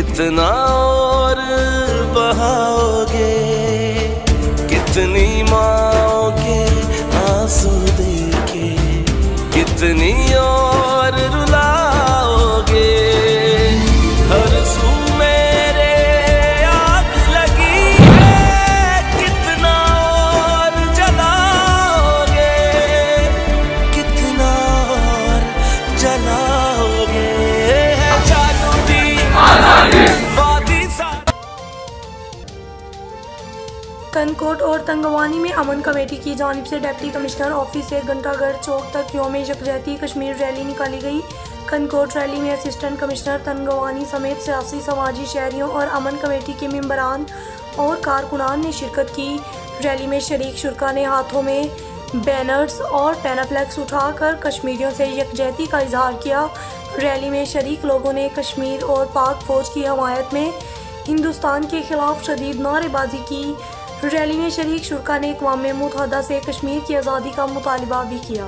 कितना और बहाओगे, कितनी माँओं के आंसू देके, कितनी और रुलाओगे। हर सू मेरे आग लगी है, कितना और जलाओगे, कितना और जलाओगे। कनकोट और तंगवानी में अमन कमेटी की जानिब से डिप्टी कमिश्नर ऑफिस से घंटाघर चौक तक यौम यकजहती कश्मीर रैली निकाली गई। कनकोट रैली में असिस्टेंट कमिश्नर तंगवानी समेत सियासी समाजी शहरियों और अमन कमेटी के मेंबरान और कारकुनान ने शिरकत की। रैली में शरीक शुरा ने हाथों में बैनर्स और पैनाफ्लेक्स उठाकर कश्मीरियों से यकजहती का इजहार किया। रैली में शरीक लोगों ने कश्मीर और पाक फौज की हमायत में हिंदुस्तान के खिलाफ शदीद नारेबाजी की। रैली में शरीक शुरा ने अक़वाम मुत्तहिदा से कश्मीर की आज़ादी का मुतालिबा भी किया।